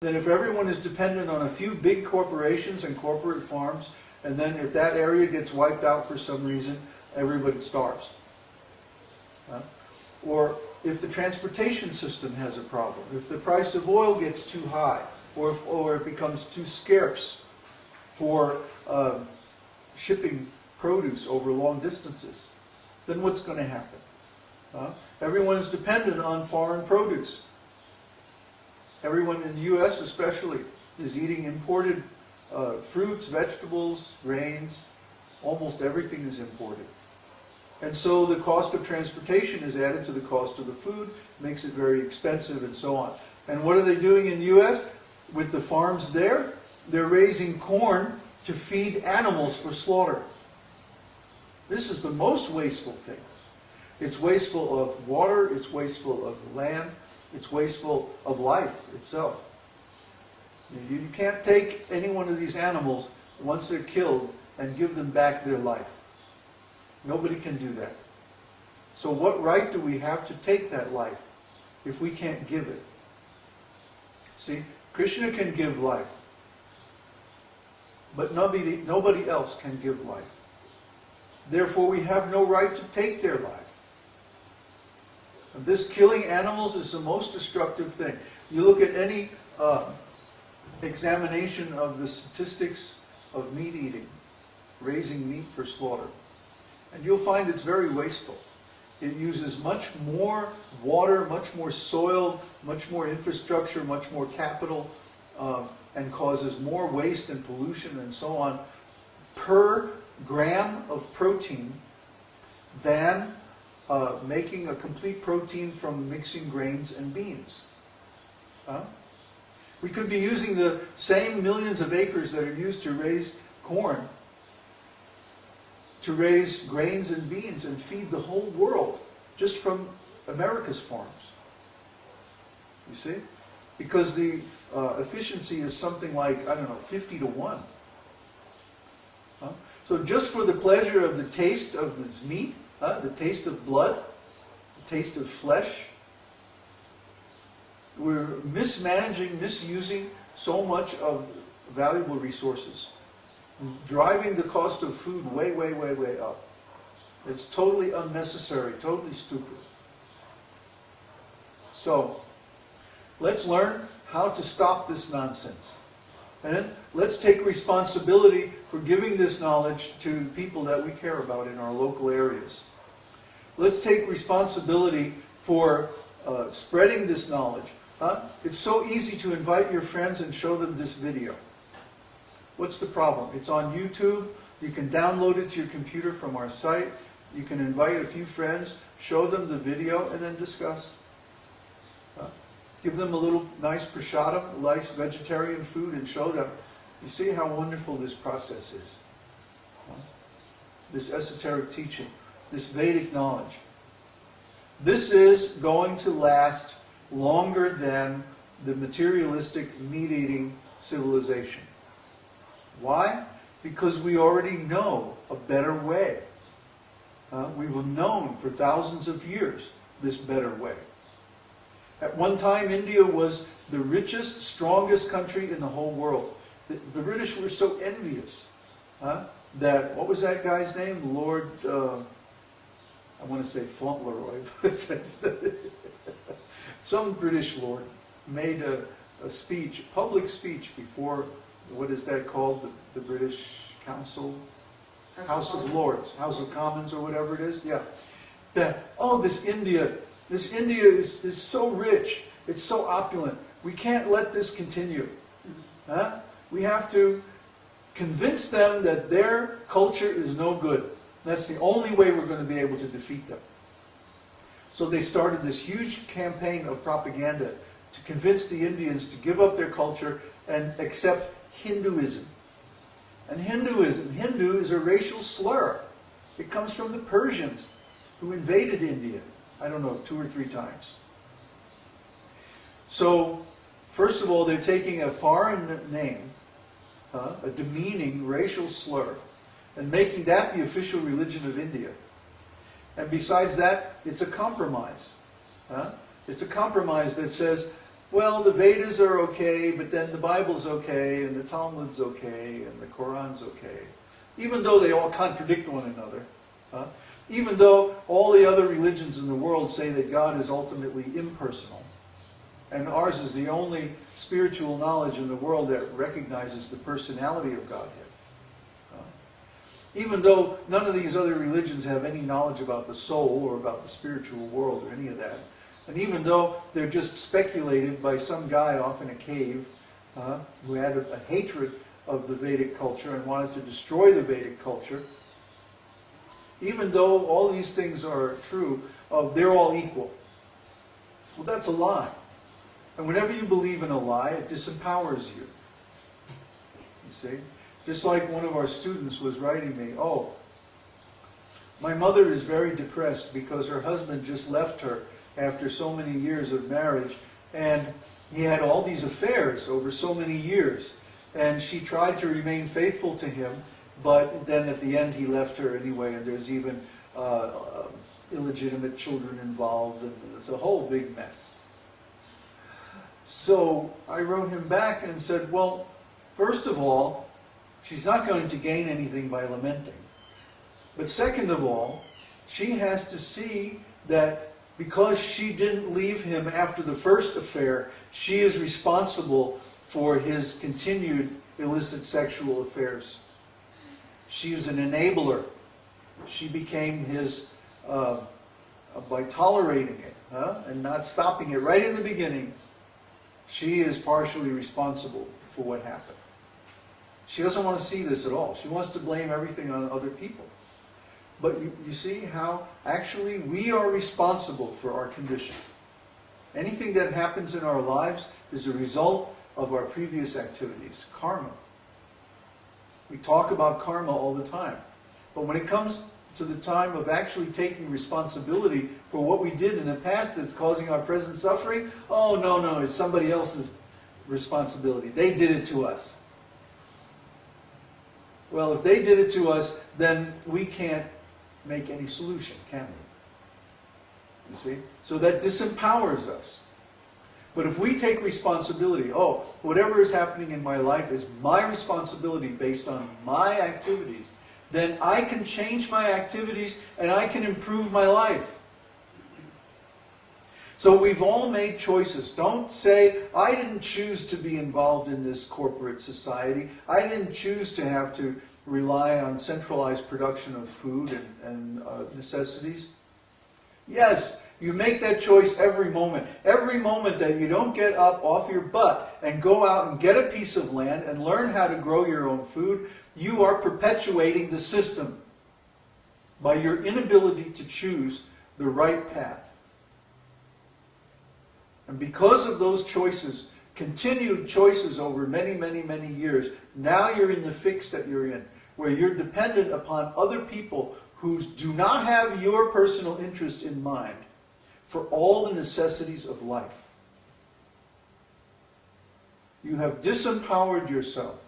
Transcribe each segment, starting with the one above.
Then if everyone is dependent on a few big corporations and corporate farms, and then if that area gets wiped out for some reason, everybody starves. Or if the transportation system has a problem, if the price of oil gets too high, or it becomes too scarce for shipping produce over long distances, then what's going to happen? Everyone is dependent on foreign produce. Everyone in the U.S. especially is eating imported fruits, vegetables, grains. Almost everything is imported. And so the cost of transportation is added to the cost of the food, makes it very expensive and so on. And what are they doing in the U.S.? With the farms there, they're raising corn to feed animals for slaughter. This is the most wasteful thing. It's wasteful of water, it's wasteful of land, it's wasteful of life itself. You can't take any one of these animals once they're killed and give them back their life. Nobody can do that. So what right do we have to take that life if we can't give it? See, Krishna can give life, but nobody else can give life. Therefore, we have no right to take their life. And this killing animals is the most destructive thing. You look at any examination of the statistics of meat eating, raising meat for slaughter, and you'll find it's very wasteful. It uses much more water, much more soil, much more infrastructure, much more capital, and causes more waste and pollution and so on per gram of protein than making a complete protein from mixing grains and beans. We could be using the same millions of acres that are used to raise corn to raise grains and beans and feed the whole world just from America's farms. You see? Because the efficiency is something like, I don't know, 50 to 1. So just for the pleasure of the taste of this meat, the taste of blood, the taste of flesh, we're mismanaging, misusing so much of valuable resources, driving the cost of food way, way, way, way up. It's totally unnecessary, totally stupid. So, let's learn how to stop this nonsense. And let's take responsibility for giving this knowledge to people that we care about in our local areas. Let's take responsibility for spreading this knowledge. It's so easy to invite your friends and show them this video. What's the problem? It's on YouTube. You can download it to your computer from our site. You can invite a few friends, show them the video, and then discuss. Give them a little nice prasadam, nice vegetarian food, and show them. You see how wonderful this process is. This esoteric teaching, this Vedic knowledge. This is going to last longer than the materialistic meat-eating civilization. Why? Because we already know a better way. We've known for thousands of years this better way. At one time, India was the richest, strongest country in the whole world. The British were so envious that, what was that guy's name? Lord, I want to say Fauntleroy, but some British lord made a speech, a public speech before, what is that called, the British Council? House of Lords, House of Commons or whatever it is, yeah. That, oh, this India is so rich, it's so opulent, we can't let this continue. We have to convince them that their culture is no good. That's the only way we're going to be able to defeat them. So they started this huge campaign of propaganda to convince the Indians to give up their culture and accept Hinduism. And Hindu is a racial slur. It comes from the Persians who invaded India, I don't know, 2 or 3 times. So, first of all, they're taking a foreign name, a demeaning racial slur, and making that the official religion of India. And besides that, it's a compromise. It's a compromise that says, well, the Vedas are okay, but then the Bible's okay, and the Talmud's okay, and the Quran's okay. Even though they all contradict one another. Even though all the other religions in the world say that God is ultimately impersonal. And ours is the only spiritual knowledge in the world that recognizes the personality of Godhead. Even though none of these other religions have any knowledge about the soul or about the spiritual world or any of that. And even though they're just speculated by some guy off in a cave who had a hatred of the Vedic culture and wanted to destroy the Vedic culture, even though all these things are true, they're all equal. Well, that's a lie. And whenever you believe in a lie, it disempowers you. You see? Just like one of our students was writing me, oh, my mother is very depressed because her husband just left her after so many years of marriage, and he had all these affairs over so many years. And she tried to remain faithful to him, but then at the end he left her anyway, and there's even illegitimate children involved, and it's a whole big mess. So I wrote him back and said, well, first of all, she's not going to gain anything by lamenting. But second of all, she has to see that because she didn't leave him after the first affair, she is responsible for his continued illicit sexual affairs. She is an enabler. She became his, by tolerating it and not stopping it right in the beginning, she is partially responsible for what happened. She doesn't want to see this at all. She wants to blame everything on other people. But you see how actually we are responsible for our condition. Anything that happens in our lives is a result of our previous activities, karma. We talk about karma all the time. But when it comes to the time of actually taking responsibility for what we did in the past that's causing our present suffering, oh, no, it's somebody else's responsibility. They did it to us. Well, if they did it to us, then we can't make any solution, can we? You see? So that disempowers us. But if we take responsibility, oh, whatever is happening in my life is my responsibility based on my activities, then I can change my activities and I can improve my life. So we've all made choices. Don't say, I didn't choose to be involved in this corporate society. I didn't choose to have to rely on centralized production of food and necessities. Yes, you make that choice every moment. Every moment that you don't get up off your butt and go out and get a piece of land and learn how to grow your own food, you are perpetuating the system by your inability to choose the right path. And because of those choices, continued choices over many, many, many years, now you're in the fix that you're in, where you're dependent upon other people who do not have your personal interest in mind for all the necessities of life. You have disempowered yourself.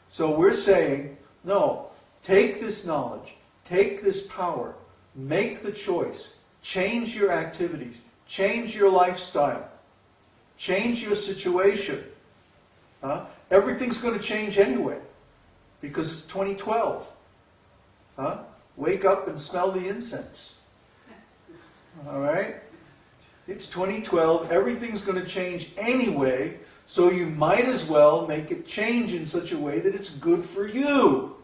So we're saying, no, take this knowledge, take this power, make the choice, change your activities, change your lifestyle, change your situation. Everything's going to change anyway, because it's 2012. Wake up and smell the incense. All right? It's 2012. Everything's going to change anyway, so you might as well make it change in such a way that it's good for you.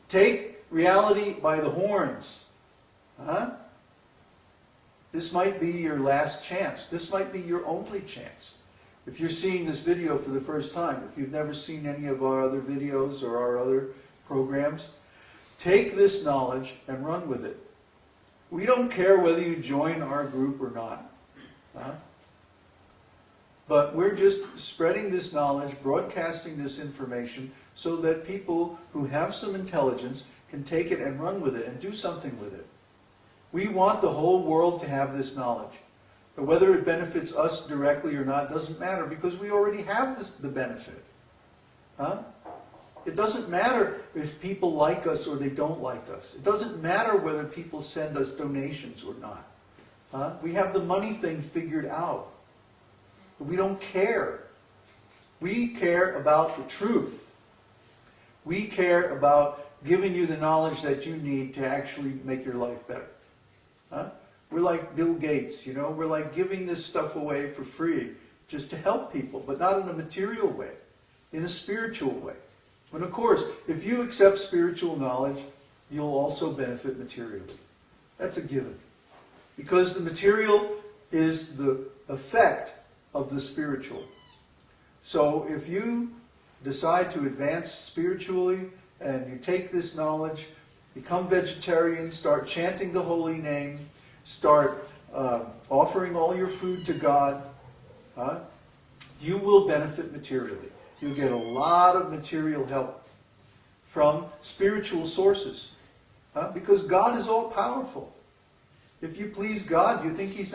Take reality by the horns. This might be your last chance. This might be your only chance. If you're seeing this video for the first time, if you've never seen any of our other videos or our other programs, take this knowledge and run with it. We don't care whether you join our group or not. But we're just spreading this knowledge, broadcasting this information, so that people who have some intelligence can take it and run with it and do something with it. We want the whole world to have this knowledge. But whether it benefits us directly or not doesn't matter, because we already have the benefit. It doesn't matter if people like us or they don't like us. It doesn't matter whether people send us donations or not. We have the money thing figured out. But we don't care. We care about the truth. We care about giving you the knowledge that you need to actually make your life better. We're like Bill Gates, we're like giving this stuff away for free just to help people, but not in a material way, in a spiritual way. And of course, if you accept spiritual knowledge, you'll also benefit materially. That's a given. Because the material is the effect of the spiritual. So if you decide to advance spiritually and you take this knowledge, become vegetarian, start chanting the holy name, start offering all your food to God, you will benefit materially. You'll get a lot of material help from spiritual sources. Because God is all powerful. If you please God, you think He's not